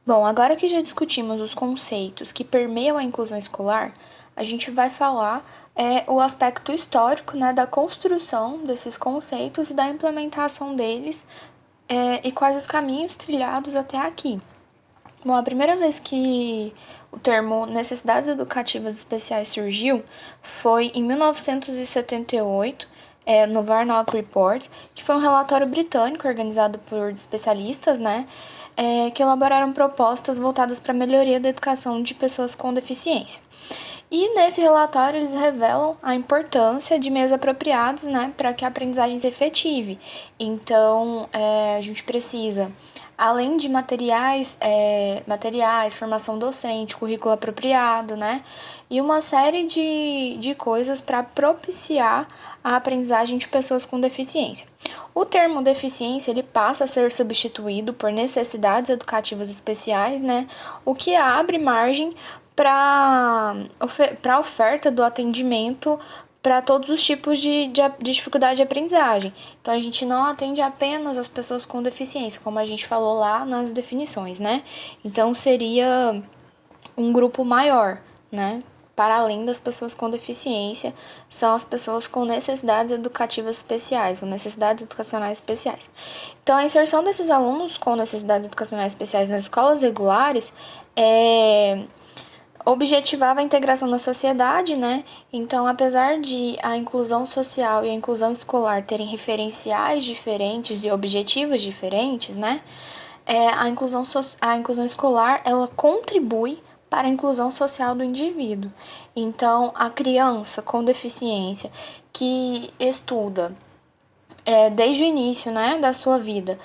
Bom, agora que já discutimos os conceitos que permeiam a inclusão escolar, a gente vai falar o aspecto histórico, né, da construção desses conceitos e da implementação deles, e quais os caminhos trilhados até aqui. Bom, a primeira vez que o termo necessidades educativas especiais surgiu foi em 1978, no Warnock Report, que foi um relatório britânico organizado por especialistas, né, que elaboraram propostas voltadas para a melhoria da educação de pessoas com deficiência. E nesse relatório eles revelam a importância de meios apropriados, né, para que a aprendizagem se efetive. Então, a gente precisa, além de materiais, formação docente, currículo apropriado, né, e uma série de coisas para propiciar a aprendizagem de pessoas com deficiência. O termo deficiência ele passa a ser substituído por necessidades educativas especiais, né, o que abre margem para a oferta do atendimento para todos os tipos de dificuldade de aprendizagem. Então, a gente não atende apenas as pessoas com deficiência, como a gente falou lá nas definições, né? Então, seria um grupo maior, né? Para além das pessoas com deficiência, são as pessoas com necessidades educativas especiais, ou necessidades educacionais especiais. Então, a inserção desses alunos com necessidades educacionais especiais nas escolas regulares objetivava a integração na sociedade, né? Então, apesar de a inclusão social e a inclusão escolar terem referenciais diferentes e objetivos diferentes, né? A inclusão escolar, ela contribui para a inclusão social do indivíduo. Então, a criança com deficiência que estuda desde o início, né, da sua vida,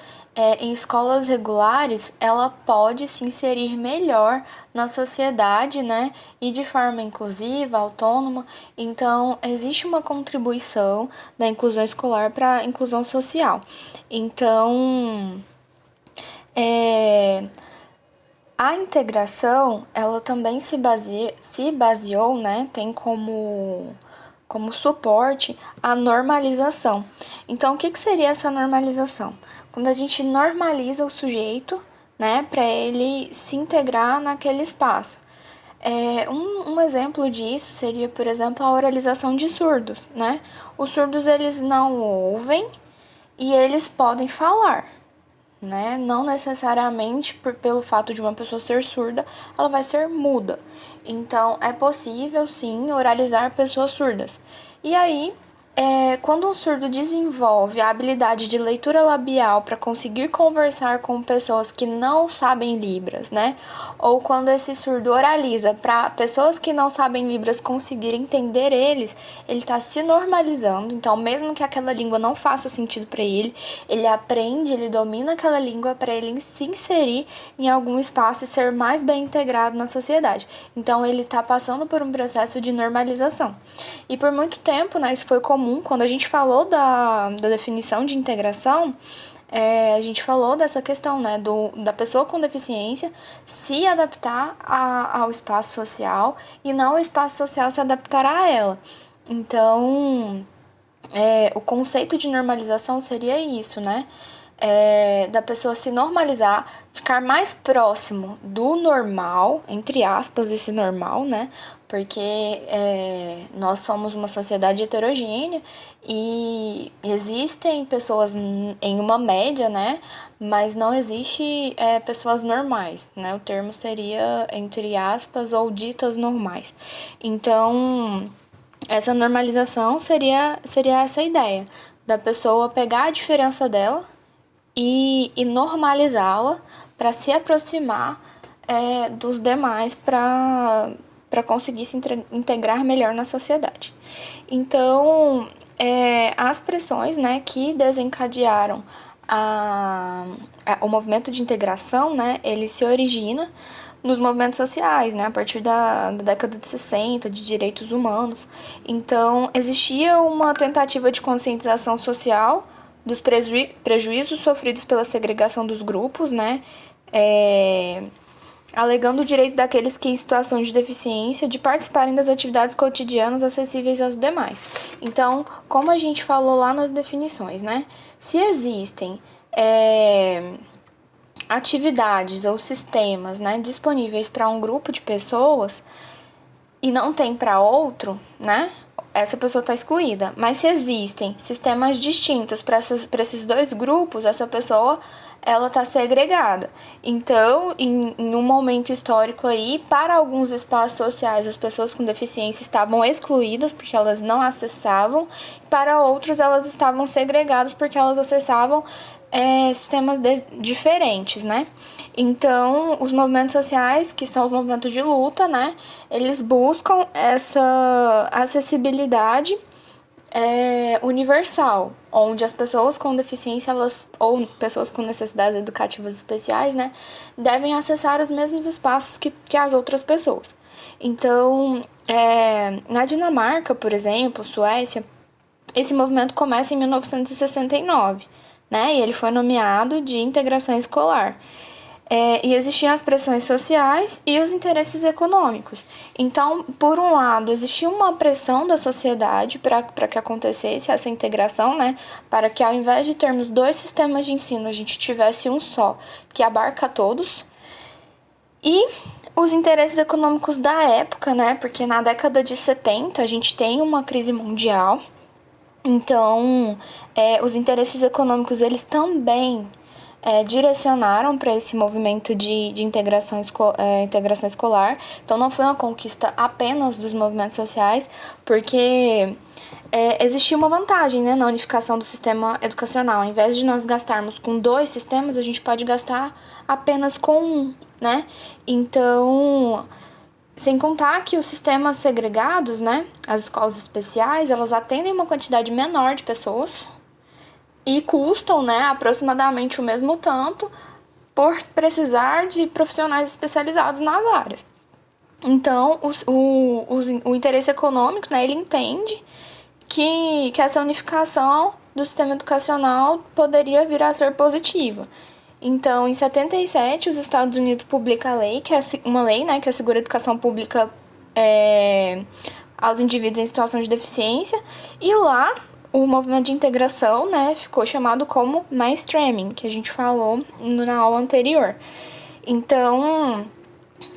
em escolas regulares, ela pode se inserir melhor na sociedade, né, e de forma inclusiva, autônoma. Então, existe uma contribuição da inclusão escolar para a inclusão social. Então, é, a integração, ela também se baseou, né, tem como suporte a normalização. Então, o que seria essa normalização? Quando a gente normaliza o sujeito, né, para ele se integrar naquele espaço. Um exemplo disso seria, por exemplo, a oralização de surdos, né? Os surdos, eles não ouvem e eles podem falar, né? Não necessariamente pelo fato de uma pessoa ser surda, ela vai ser muda. Então, é possível, sim, oralizar pessoas surdas. E aí, quando um surdo desenvolve a habilidade de leitura labial para conseguir conversar com pessoas que não sabem Libras, né? Ou quando esse surdo oraliza para pessoas que não sabem Libras conseguirem entender eles, ele está se normalizando. Então, mesmo que aquela língua não faça sentido para ele, ele aprende, ele domina aquela língua para ele se inserir em algum espaço e ser mais bem integrado na sociedade. Então, ele está passando por um processo de normalização. E por muito tempo, né, isso foi comum. Quando a gente falou da definição de integração, a gente falou dessa questão, né, da pessoa com deficiência se adaptar ao espaço social e não o espaço social se adaptar a ela. Então, o conceito de normalização seria isso, né? Da pessoa se normalizar, ficar mais próximo do normal, entre aspas, esse normal, né? Porque nós somos uma sociedade heterogênea e existem pessoas em uma média, né? Mas não existe pessoas normais, né? O termo seria, entre aspas, ou ditas normais. Então, essa normalização seria essa ideia da pessoa pegar a diferença dela e normalizá-la para se aproximar dos demais para conseguir se integrar melhor na sociedade. Então, as pressões, né, que desencadearam o movimento de integração, né, ele se origina nos movimentos sociais, né, a partir da década de 60, de direitos humanos. Então, existia uma tentativa de conscientização social dos prejuízos sofridos pela segregação dos grupos, né, alegando o direito daqueles que em situação de deficiência de participarem das atividades cotidianas acessíveis aos demais. Então, como a gente falou lá nas definições, né, se existem atividades ou sistemas, né, disponíveis para um grupo de pessoas e não tem para outro, né, essa pessoa está excluída. Mas se existem sistemas distintos para esses dois grupos, essa pessoa ela está segregada. Então, em um momento histórico aí, para alguns espaços sociais, as pessoas com deficiência estavam excluídas porque elas não acessavam, para outros elas estavam segregadas porque elas acessavam sistemas diferentes, né? Então, os movimentos sociais, que são os movimentos de luta, né? Eles buscam essa acessibilidade universal, onde as pessoas com deficiência, ou pessoas com necessidades educativas especiais, né, devem acessar os mesmos espaços que as outras pessoas. Então, na Dinamarca, por exemplo, Suécia, esse movimento começa em 1969, né, e ele foi nomeado de integração escolar. E existiam as pressões sociais e os interesses econômicos. Então, por um lado, existia uma pressão da sociedade para que acontecesse essa integração, né? Para que ao invés de termos dois sistemas de ensino, a gente tivesse um só, que abarca todos. E os interesses econômicos da época, né? Porque na década de 70 a gente tem uma crise mundial. Então, os interesses econômicos, eles também direcionaram para esse movimento de integração escolar. Então, não foi uma conquista apenas dos movimentos sociais, porque existia uma vantagem, né, na unificação do sistema educacional. Ao invés de nós gastarmos com dois sistemas, a gente pode gastar apenas com um, né? Então, sem contar que os sistemas segregados, né, as escolas especiais, elas atendem uma quantidade menor de pessoas e custam, né, aproximadamente o mesmo tanto por precisar de profissionais especializados nas áreas. Então, o interesse econômico, né, ele entende que essa unificação do sistema educacional poderia vir a ser positiva. Então, em 77, os Estados Unidos publicam a lei, que é uma lei, né, que assegura a educação pública aos indivíduos em situação de deficiência, e lá o movimento de integração, né, ficou chamado como mainstreaming, que a gente falou na aula anterior. Então,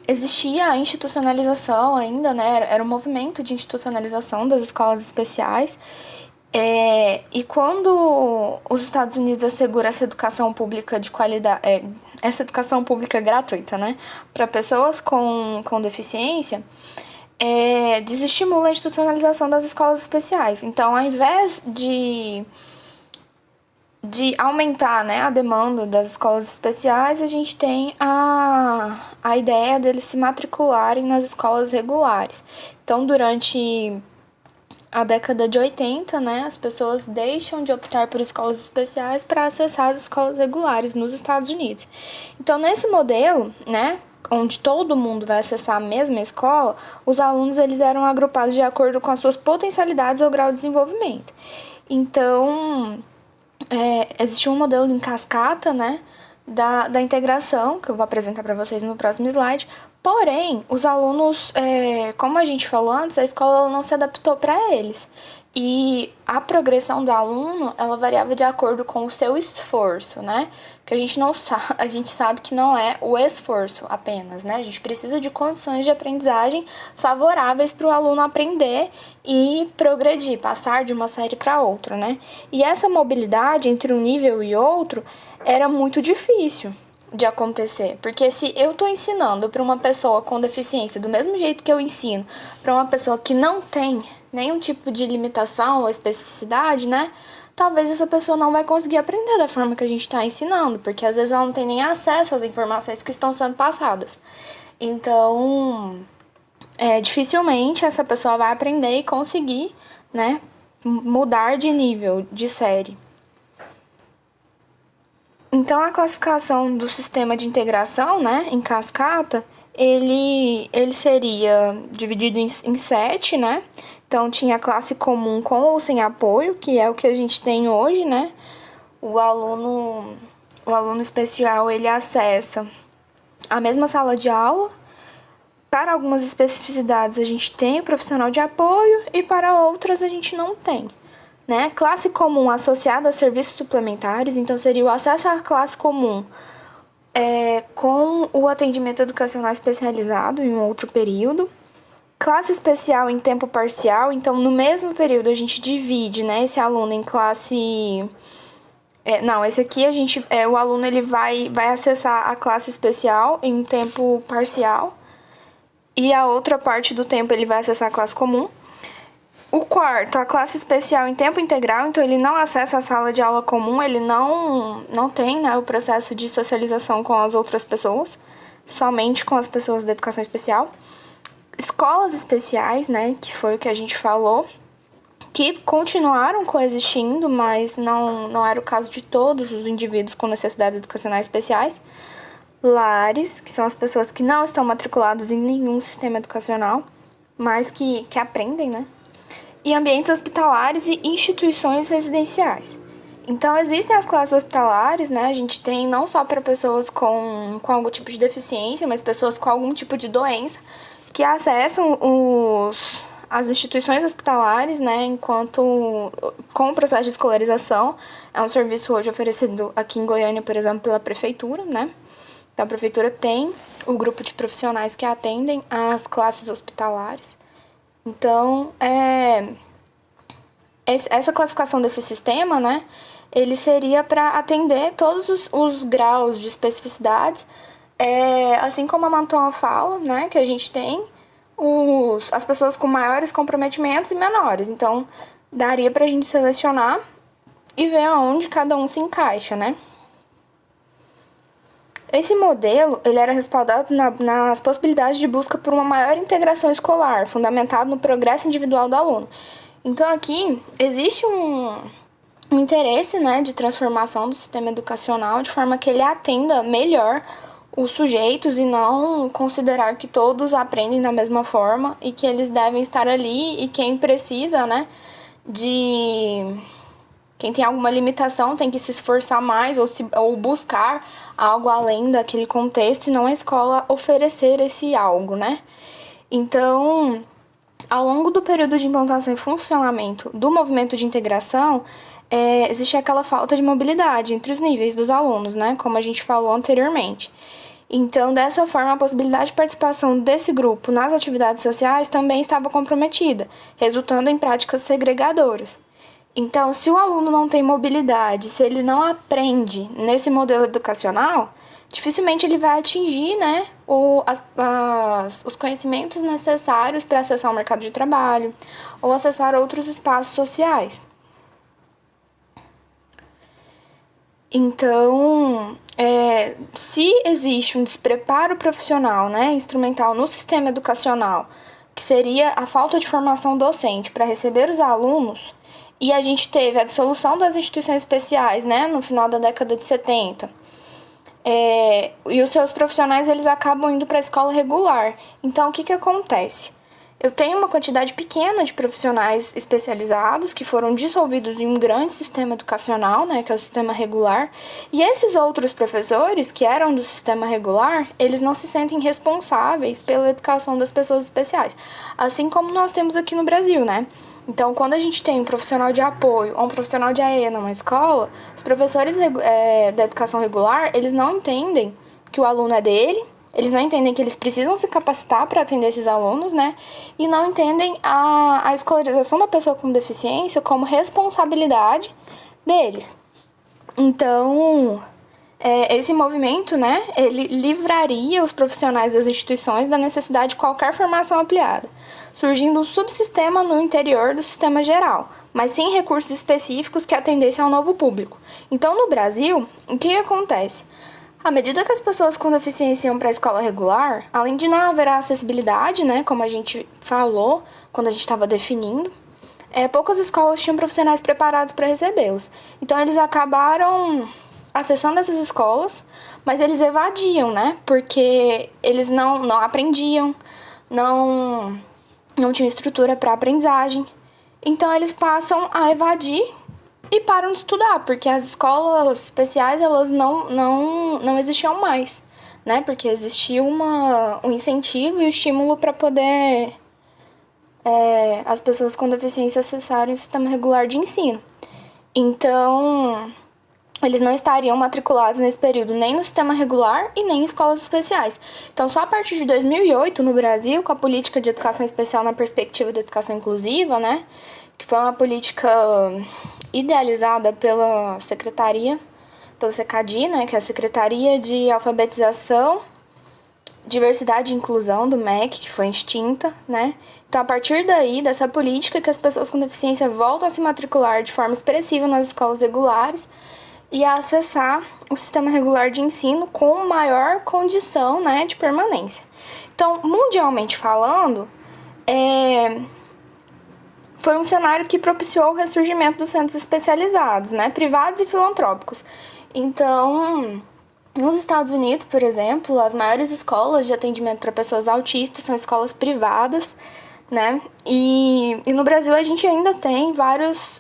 existia a institucionalização ainda, né, era um movimento de institucionalização das escolas especiais, e quando os Estados Unidos asseguram essa educação pública de qualidade, essa educação pública gratuita, né, para pessoas com deficiência, desestimula a institucionalização das escolas especiais. Então, ao invés de aumentar, né, a demanda das escolas especiais, a gente tem a ideia deles se matricularem nas escolas regulares. Então, durante a década de 80, né, as pessoas deixam de optar por escolas especiais para acessar as escolas regulares nos Estados Unidos. Então, nesse modelo, né, onde todo mundo vai acessar a mesma escola, os alunos eles eram agrupados de acordo com as suas potencialidades ou grau de desenvolvimento. Então, existia um modelo em cascata, né, da integração, que eu vou apresentar para vocês no próximo slide. Porém, os alunos, como a gente falou antes, a escola não se adaptou para eles. E a progressão do aluno, ela variava de acordo com o seu esforço, né? Que a gente não sabe, a gente sabe que não é o esforço apenas, né? A gente precisa de condições de aprendizagem favoráveis para o aluno aprender e progredir, passar de uma série para outra, né? E essa mobilidade entre um nível e outro era muito difícil de acontecer, porque se eu tô ensinando para uma pessoa com deficiência do mesmo jeito que eu ensino para uma pessoa que não tem nenhum tipo de limitação ou especificidade, né? Talvez essa pessoa não vai conseguir aprender da forma que a gente está ensinando, porque às vezes ela não tem nem acesso às informações que estão sendo passadas. Então, dificilmente essa pessoa vai aprender e conseguir, né, mudar de nível, de série. Então, a classificação do sistema de integração, né, em cascata, ele seria dividido em 7, né? Então, tinha a classe comum com ou sem apoio, que é o que a gente tem hoje, né? O aluno especial, ele acessa a mesma sala de aula. Para algumas especificidades, a gente tem o profissional de apoio e para outras a gente não tem. Né? Classe comum associada a serviços suplementares, então seria o acesso à classe comum com o atendimento educacional especializado em um outro período, classe especial em tempo parcial. Então, no mesmo período, a gente divide, né, esse aluno em classe... não, esse aqui a gente... o aluno ele vai acessar a classe especial em tempo parcial e a outra parte do tempo ele vai acessar a classe comum. O quarto, a classe especial em tempo integral, então ele não acessa a sala de aula comum, ele não tem, né, o processo de socialização com as outras pessoas, somente com as pessoas da educação especial. Escolas especiais, né, que foi o que a gente falou, que continuaram coexistindo, mas não era o caso de todos os indivíduos com necessidades educacionais especiais. Lares, que são as pessoas que não estão matriculadas em nenhum sistema educacional, mas que aprendem, né? E ambientes hospitalares e instituições residenciais. Então, existem as classes hospitalares, né? A gente tem não só para pessoas com algum tipo de deficiência, mas pessoas com algum tipo de doença que acessam as instituições hospitalares, né? Enquanto com o processo de escolarização, é um serviço hoje oferecido aqui em Goiânia, por exemplo, pela prefeitura, né? Então, a prefeitura tem o grupo de profissionais que atendem às classes hospitalares. Então, essa classificação desse sistema, né, ele seria para atender todos os graus de especificidades, assim como a Manton fala, né, que a gente tem as pessoas com maiores comprometimentos e menores. Então, daria para a gente selecionar e ver aonde cada um se encaixa, né. Esse modelo ele era respaldado nas possibilidades de busca por uma maior integração escolar, fundamentado no progresso individual do aluno. Então, aqui existe um interesse, né, de transformação do sistema educacional de forma que ele atenda melhor os sujeitos e não considerar que todos aprendem da mesma forma e que eles devem estar ali e quem precisa, né, quem tem alguma limitação tem que se esforçar mais ou buscar algo além daquele contexto e não a escola oferecer esse algo, né? Então, ao longo do período de implantação e funcionamento do movimento de integração, existe aquela falta de mobilidade entre os níveis dos alunos, né? Como a gente falou anteriormente. Então, dessa forma, a possibilidade de participação desse grupo nas atividades sociais também estava comprometida, resultando em práticas segregadoras. Então, se o aluno não tem mobilidade, se ele não aprende nesse modelo educacional, dificilmente ele vai atingir, né, os conhecimentos necessários para acessar o mercado de trabalho ou acessar outros espaços sociais. Então, se existe um despreparo profissional, né, instrumental no sistema educacional, que seria a falta de formação docente para receber os alunos, e a gente teve a dissolução das instituições especiais, né, no final da década de 70. E os seus profissionais, eles acabam indo para a escola regular. Então, o que acontece? Eu tenho uma quantidade pequena de profissionais especializados que foram dissolvidos em um grande sistema educacional, né, que é o sistema regular. E esses outros professores, que eram do sistema regular, eles não se sentem responsáveis pela educação das pessoas especiais. Assim como nós temos aqui no Brasil, né? Então, quando a gente tem um profissional de apoio ou um profissional de AE numa escola, os professores da educação regular, eles não entendem que o aluno é dele, eles não entendem que eles precisam se capacitar para atender esses alunos, né? E não entendem a escolarização da pessoa com deficiência como responsabilidade deles. Então, esse movimento, né, ele livraria os profissionais das instituições da necessidade de qualquer formação ampliada, surgindo um subsistema no interior do sistema geral, mas sem recursos específicos que atendessem ao novo público. Então, no Brasil, o que acontece? À medida que as pessoas com deficiência iam para a escola regular, além de não haver acessibilidade, né, como a gente falou quando a gente estava definindo, poucas escolas tinham profissionais preparados para recebê-los. Então, eles acabaram acessando essas escolas, mas eles evadiam, né? Porque eles não aprendiam, não tinham estrutura para aprendizagem. Então, eles passam a evadir e param de estudar, porque as escolas especiais, elas não existiam mais, né? Porque existia um incentivo e o estímulo para poder as pessoas com deficiência acessarem o sistema regular de ensino. Então, eles não estariam matriculados nesse período nem no sistema regular e nem em escolas especiais. Então, só a partir de 2008, no Brasil, com a política de educação especial na perspectiva da educação inclusiva, né, que foi uma política idealizada pela Secretaria, pelo SECADI, né, que é a Secretaria de Alfabetização, Diversidade e Inclusão do MEC, que foi extinta, né? Então, a partir daí, dessa política, que as pessoas com deficiência voltam a se matricular de forma expressiva nas escolas regulares e a acessar o sistema regular de ensino com maior condição, né, de permanência. Então, mundialmente falando, foi um cenário que propiciou o ressurgimento dos centros especializados, né, privados e filantrópicos. Então, nos Estados Unidos, por exemplo, as maiores escolas de atendimento para pessoas autistas são escolas privadas, né? E no Brasil a gente ainda tem vários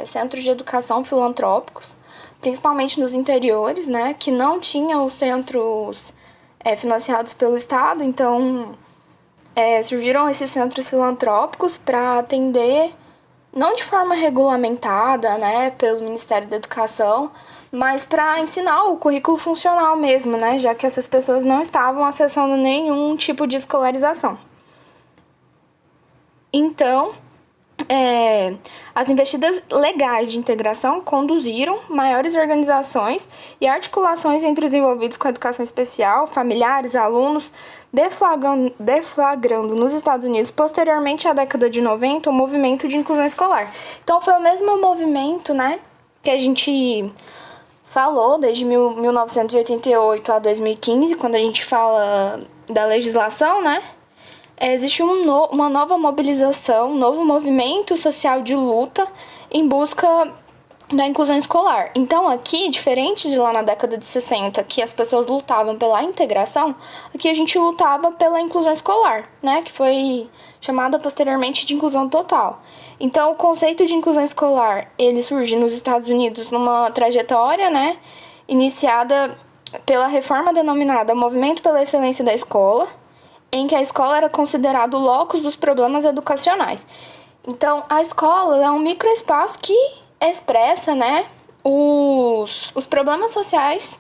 centros de educação filantrópicos, principalmente nos interiores, né? Que não tinham os centros financiados pelo Estado, então surgiram esses centros filantrópicos para atender, não de forma regulamentada, né, pelo Ministério da Educação, mas para ensinar o currículo funcional mesmo, né, já que essas pessoas não estavam acessando nenhum tipo de escolarização. Então, as investidas legais de integração conduziram maiores organizações e articulações entre os envolvidos com a educação especial, familiares, alunos, deflagrando nos Estados Unidos, posteriormente à década de 90, o movimento de inclusão escolar. Então, foi o mesmo movimento, né, que a gente falou desde 1988 a 2015, quando a gente fala da legislação, né? Existe uma nova mobilização, um novo movimento social de luta em busca da inclusão escolar. Então, aqui, diferente de lá na década de 60, que as pessoas lutavam pela integração, aqui a gente lutava pela inclusão escolar, né? Que foi chamada posteriormente de inclusão total. Então, o conceito de inclusão escolar, ele surge nos Estados Unidos numa trajetória, né? Iniciada pela reforma denominada Movimento pela Excelência da Escola, em que a escola era considerado o locus dos problemas educacionais. Então, a escola é um microespaço que expressa, né, os problemas sociais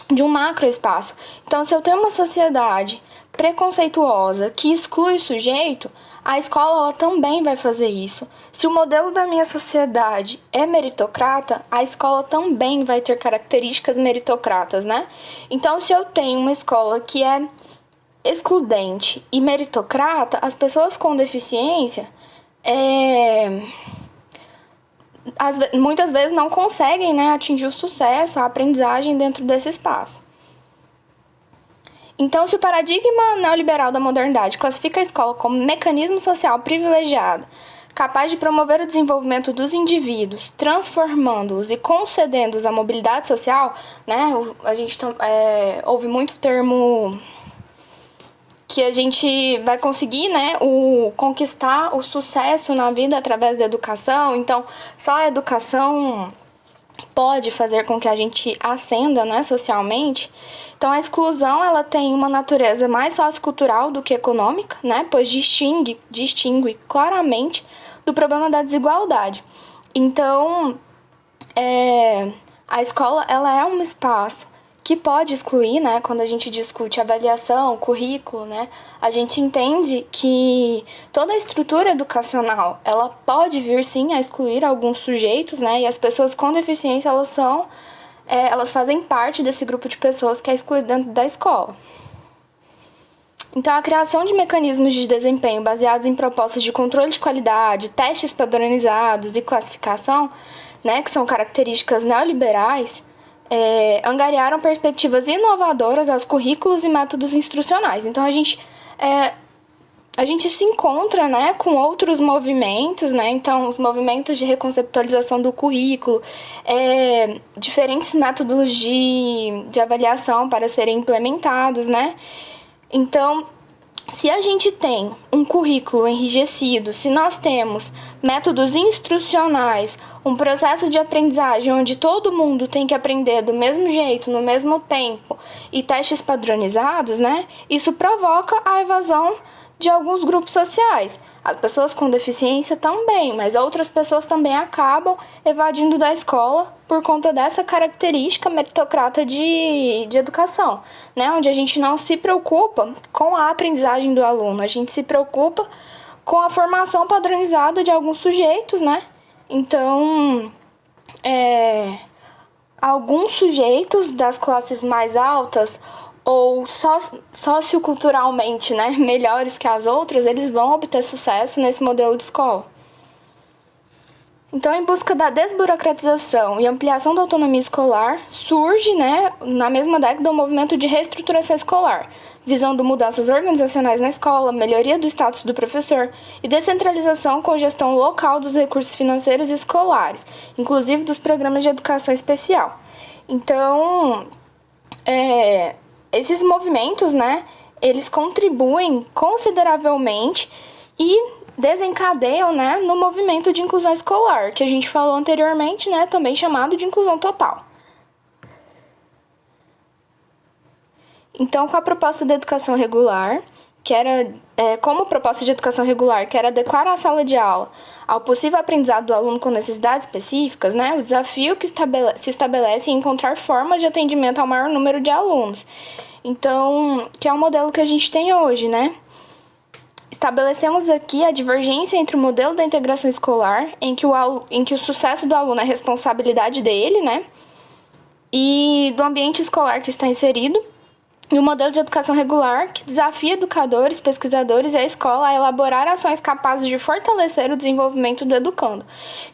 de um macroespaço. Então, se eu tenho uma sociedade preconceituosa que exclui o sujeito, a escola ela também vai fazer isso. Se o modelo da minha sociedade é meritocrata, a escola também vai ter características meritocratas, né? Então, se eu tenho uma escola que é excludente e meritocrata, as pessoas com deficiência muitas vezes não conseguem, né, atingir o sucesso, a aprendizagem dentro desse espaço. Então, se o paradigma neoliberal da modernidade classifica a escola como mecanismo social privilegiado, capaz de promover o desenvolvimento dos indivíduos, transformando-os e concedendo-os a mobilidade social, né, a gente ouve muito o termo que a gente vai conseguir, né, conquistar o sucesso na vida através da educação. Então, só a educação pode fazer com que a gente ascenda, né, socialmente. Então, a exclusão, ela tem uma natureza mais sociocultural do que econômica, né, pois distingue claramente do problema da desigualdade. Então, a escola, ela é um espaço que pode excluir, né, quando a gente discute avaliação, currículo, né, a gente entende que toda a estrutura educacional, ela pode vir, sim, a excluir alguns sujeitos, né, e as pessoas com deficiência, elas fazem parte desse grupo de pessoas que é excluído dentro da escola. Então, a criação de mecanismos de desempenho baseados em propostas de controle de qualidade, testes padronizados e classificação, né, que são características neoliberais, angariaram perspectivas inovadoras aos currículos e métodos instrucionais. Então, a gente se encontra, né, com outros movimentos, né? Então, os movimentos de reconceptualização do currículo, diferentes métodos de avaliação para serem implementados, né? Então, se a gente tem um currículo enrijecido, se nós temos métodos instrucionais, um processo de aprendizagem onde todo mundo tem que aprender do mesmo jeito, no mesmo tempo, e testes padronizados, né? Isso provoca a evasão de alguns grupos sociais. As pessoas com deficiência também, mas outras pessoas também acabam evadindo da escola por conta dessa característica meritocrata de educação, né? Onde a gente não se preocupa com a aprendizagem do aluno, a gente se preocupa com a formação padronizada de alguns sujeitos, né? Então, alguns sujeitos das classes mais altas ou socioculturalmente, né, melhores que as outras, eles vão obter sucesso nesse modelo de escola. Então, em busca da desburocratização e ampliação da autonomia escolar, surge, né, na mesma década, o movimento de reestruturação escolar, visando mudanças organizacionais na escola, melhoria do status do professor e descentralização com gestão local dos recursos financeiros e escolares, inclusive dos programas de educação especial. Então, esses movimentos, né, eles contribuem consideravelmente e desencadeiam, né, no movimento de inclusão escolar, que a gente falou anteriormente, né, também chamado de inclusão total. Então, com a proposta de educação regular, que era, como proposta de educação regular, que era adequar a sala de aula ao possível aprendizado do aluno com necessidades específicas, né, o desafio que se estabelece é encontrar formas de atendimento ao maior número de alunos. Então, que é o modelo que a gente tem hoje, né? Estabelecemos aqui a divergência entre o modelo da integração escolar, em que o sucesso do aluno é responsabilidade dele, né? E do ambiente escolar que está inserido, e o modelo de educação regular, que desafia educadores, pesquisadores e a escola a elaborar ações capazes de fortalecer o desenvolvimento do educando.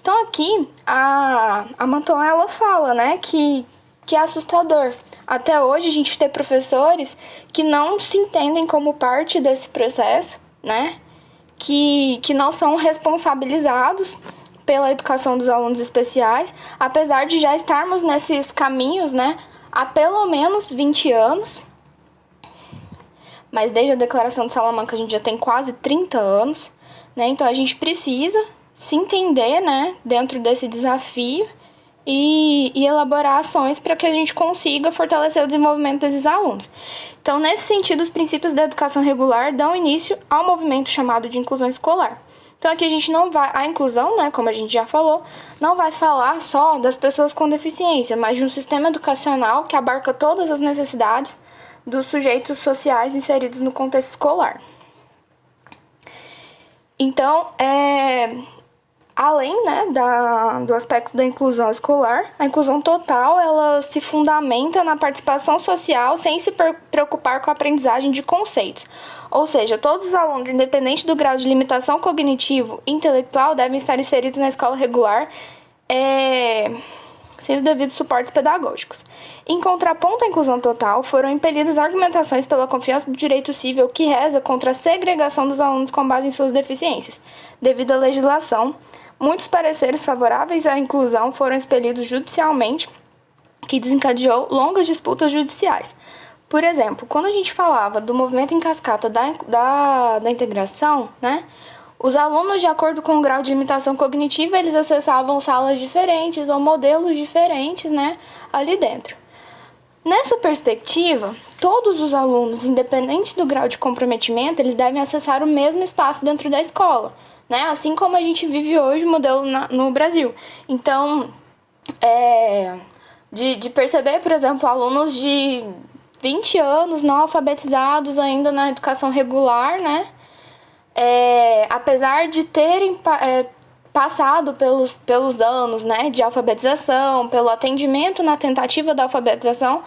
Então aqui, a Manton, ela fala, né, que é assustador. Até hoje a gente tem professores que não se entendem como parte desse processo, né, que não são responsabilizados pela educação dos alunos especiais, apesar de já estarmos nesses caminhos, né, há pelo menos 20 anos, mas desde a Declaração de Salamanca a gente já tem quase 30 anos, né, então a gente precisa se entender, né, dentro desse desafio e elaborar ações para que a gente consiga fortalecer o desenvolvimento desses alunos. Então, nesse sentido, os princípios da educação regular dão início ao movimento chamado de inclusão escolar. Então, aqui a gente não vai... A inclusão, né, como a gente já falou, não vai falar só das pessoas com deficiência, mas de um sistema educacional que abarca todas as necessidades dos sujeitos sociais inseridos no contexto escolar. Então, além, né, do aspecto da inclusão escolar, a inclusão total ela se fundamenta na participação social sem se preocupar com a aprendizagem de conceitos. Ou seja, todos os alunos, independente do grau de limitação cognitivo e intelectual, devem estar inseridos na escola regular sem os devidos suportes pedagógicos. Em contraponto à inclusão total, foram impelidas argumentações pela confiança do direito civil que reza contra a segregação dos alunos com base em suas deficiências. Devido à legislação, muitos pareceres favoráveis à inclusão foram expelidos judicialmente, que desencadeou longas disputas judiciais. Por exemplo, quando a gente falava do movimento em cascata da integração, né, os alunos, de acordo com o grau de limitação cognitiva, eles acessavam salas diferentes ou modelos diferentes, né, ali dentro. Nessa perspectiva, todos os alunos, independente do grau de comprometimento, eles devem acessar o mesmo espaço dentro da escola, né? Assim como a gente vive hoje o modelo no Brasil. Então, de perceber, por exemplo, alunos de 20 anos não alfabetizados ainda na educação regular, né? Apesar de terem passado pelos anos, né, de alfabetização, pelo atendimento na tentativa da alfabetização,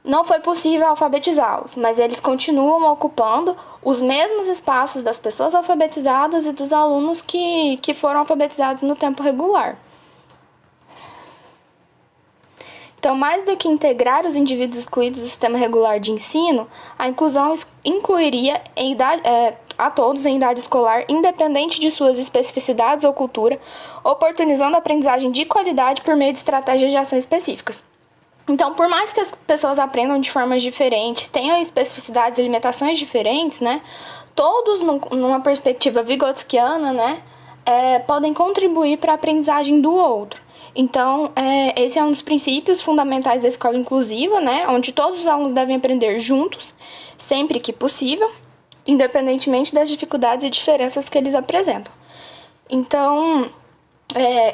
não foi possível alfabetizá-los, mas eles continuam ocupando os mesmos espaços das pessoas alfabetizadas e dos alunos que foram alfabetizados no tempo regular. Então, mais do que integrar os indivíduos excluídos do sistema regular de ensino, a inclusão incluiria a todos em idade escolar, independente de suas especificidades ou cultura, oportunizando a aprendizagem de qualidade por meio de estratégias de ação específicas. Então, por mais que as pessoas aprendam de formas diferentes, tenham especificidades e limitações diferentes, né, todos numa perspectiva vigotskiana, né, podem contribuir para a aprendizagem do outro. Então, esse é um dos princípios fundamentais da escola inclusiva, né, onde todos os alunos devem aprender juntos, sempre que possível, independentemente das dificuldades e diferenças que eles apresentam. Então,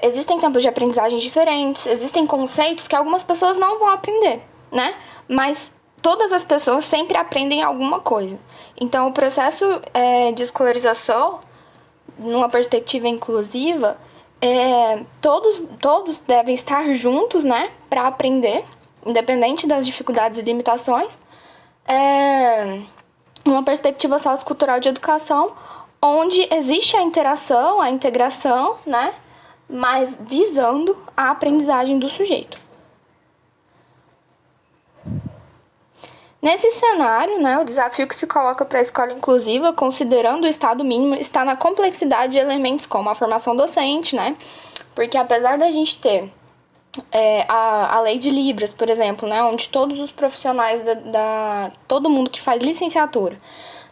existem tempos de aprendizagem diferentes, existem conceitos que algumas pessoas não vão aprender, né? Mas todas as pessoas sempre aprendem alguma coisa. Então, o processo de escolarização, numa perspectiva inclusiva, todos devem estar juntos, né? Para aprender, independente das dificuldades e limitações. Uma perspectiva sociocultural de educação, onde existe a interação, a integração, né? Mas visando a aprendizagem do sujeito. Nesse cenário, né, o desafio que se coloca para a escola inclusiva, considerando o estado mínimo, está na complexidade de elementos como a formação docente, né? Porque apesar da gente ter a lei de Libras, por exemplo, né, onde todos os profissionais todo mundo que faz licenciatura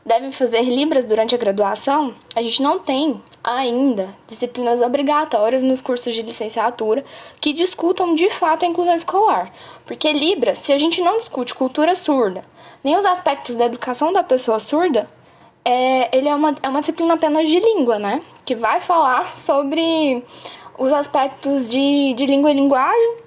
devem fazer Libras durante a graduação, a gente não tem ainda disciplinas obrigatórias nos cursos de licenciatura que discutam de fato a inclusão escolar. Porque Libras, se a gente não discute cultura surda, nem os aspectos da educação da pessoa surda, ele é uma disciplina apenas de língua, né? Que vai falar sobre os aspectos de língua e linguagem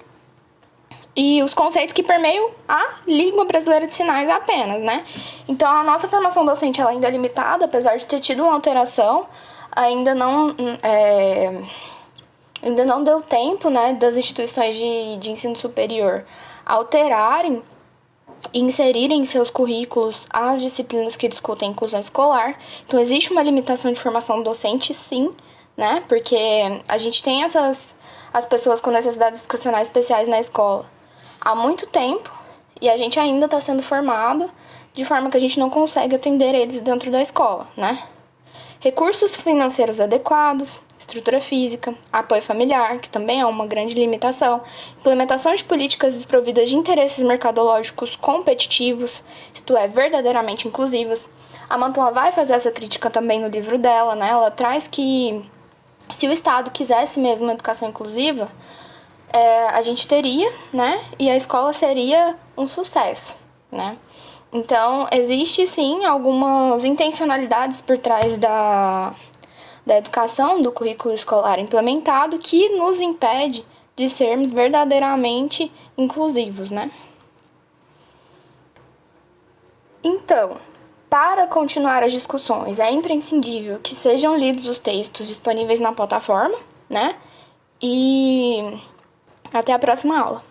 e os conceitos que permeiam a língua brasileira de sinais apenas, né? Então, a nossa formação docente ela ainda é limitada, apesar de ter tido uma alteração, ainda não deu tempo, né, das instituições de ensino superior alterarem e inserirem em seus currículos as disciplinas que discutem inclusão escolar. Então, existe uma limitação de formação docente, sim, né? Porque a gente tem as pessoas com necessidades educacionais especiais na escola há muito tempo e a gente ainda está sendo formado de forma que a gente não consegue atender eles dentro da escola, né? Recursos financeiros adequados, estrutura física, apoio familiar, que também é uma grande limitação, implementação de políticas desprovidas de interesses mercadológicos competitivos, isto é, verdadeiramente inclusivas. A Mantua vai fazer essa crítica também no livro dela, né? Ela traz que se o Estado quisesse mesmo uma educação inclusiva, a gente teria, né? E a escola seria um sucesso, né? Então, existe sim algumas intencionalidades por trás da educação, do currículo escolar implementado, que nos impede de sermos verdadeiramente inclusivos, né? Então, para continuar as discussões, é imprescindível que sejam lidos os textos disponíveis na plataforma, né? E até a próxima aula.